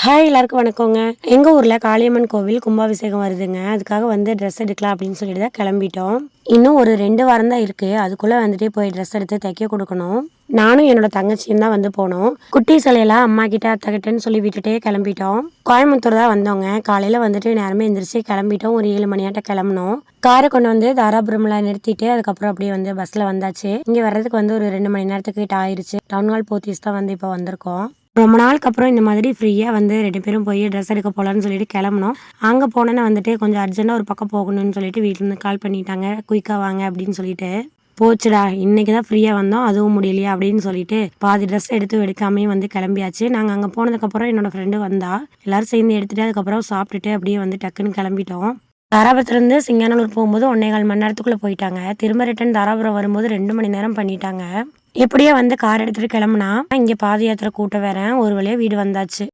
Hi எல்லாருக்கும் வணக்கங்க. எங்க ஊர்ல காளியம்மன் கோவில் கும்பாபிஷேகம் வருதுங்க. அதுக்காக வந்து ட்ரெஸ் எடுக்கலாம் அப்படின்னு சொல்லிட்டு தான் கிளம்பிட்டோம். இன்னும் ஒரு 2 வாரம் தான் இருக்கு. அதுக்குள்ள வந்துட்டு போய் ட்ரெஸ் எடுத்து தைக்க கொடுக்கணும். நானும் என்னோட தங்கச்சியும் தான் வந்து போனோம். குட்டி சிலையெல்லாம் அம்மா கிட்ட அத்தை கிட்டன்னு சொல்லி விட்டுட்டே கிளம்பிட்டோம். கோயம்புத்தூர் தான் வந்தோங்க. காலையில வந்துட்டு நேரமே எந்திரிச்சு கிளம்பிட்டோம். ஒரு 7 மணியாட்ட கிளம்பணும். காரை கொண்டு வந்து தாராபுரம்ல நிறுத்திட்டு அதுக்கப்புறம் அப்படியே வந்து பஸ்ல வந்தாச்சு. இங்க வர்றதுக்கு வந்து ஒரு 2 மணி நேரத்துக்கு கிட்ட ஆயிருச்சு. டவுன் ஹால் போத்தீஸ் தான் வந்து இப்போ வந்திருக்கோம். ரொம்ப நாளுக்கு அப்புறம் இந்த மாதிரி ஃப்ரீயா வந்து 2 பேரும் போய் ட்ரெஸ் எடுக்க போலான்னு சொல்லிட்டு கிளம்புனோம். அங்க போனோன்னே வந்துட்டு கொஞ்சம் அர்ஜென்ட்டா ஒரு பக்கம் போகணும்னு சொல்லிட்டு வீட்லருந்து கால் பண்ணிட்டாங்க. குயிக்கா வாங்க அப்படின்னு சொல்லிட்டு. போச்சுடா இன்னைக்கு தான் ஃப்ரீயா வந்தோம். அதுவும் முடியலையா அப்படின்னு சொல்லிட்டு பாதி ட்ரெஸ் எடுக்காமயே வந்து கிளம்பியாச்சு. நாங்க அங்க போனதுக்கப்புறம் என்னோட ஃப்ரெண்டு வந்தா. எல்லாரும் சேர்ந்து எடுத்துட்டு அதுக்கப்புறம் சாப்பிட்டுட்டு அப்படியே வந்து டக்குன்னு கிளம்பிட்டோம். தாராபுரத்துலேருந்து சிங்கானல்லூர் போகும்போது 1 1/4 மணி நேரத்துக்குள்ள போயிட்டாங்க. திரும்ப ரிட்டர்ன் தாராபுரம் வரும்போது 2 மணி நேரம் பண்ணிட்டாங்க. இப்படியே வந்து கார் எடுத்துட்டு கிளம்புனா இங்க பாத யாத்திரை கூட்டம் வேற. ஒரு வழியா வீடு வந்தாச்சு.